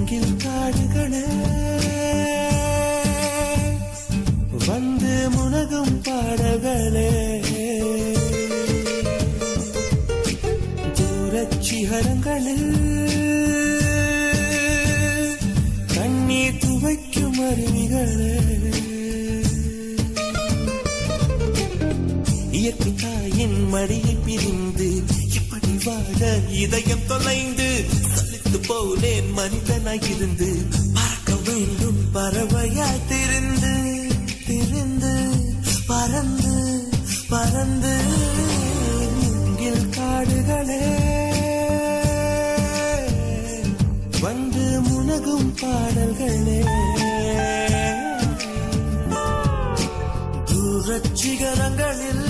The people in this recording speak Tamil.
மூங்கில் காடுகளே வந்து முனகும் பாடல்களே தூரச்சிகரங்களில் கண்ணீர் துவைக்கும் அருவிகளே இயற்கை தாயின் மடியை பிரிந்து இப்படி வாழ இதயம் தொலைந்து சலித்து போனேன் மனிதனாயிருந்து பறக்க வேண்டும் பறவையாய் திரிந்து திரிந்து பறந்து பறந்து மூங்கில் காடுகளே வந்து முனகும் பாடல்களே தூரச்சிகரங்களில்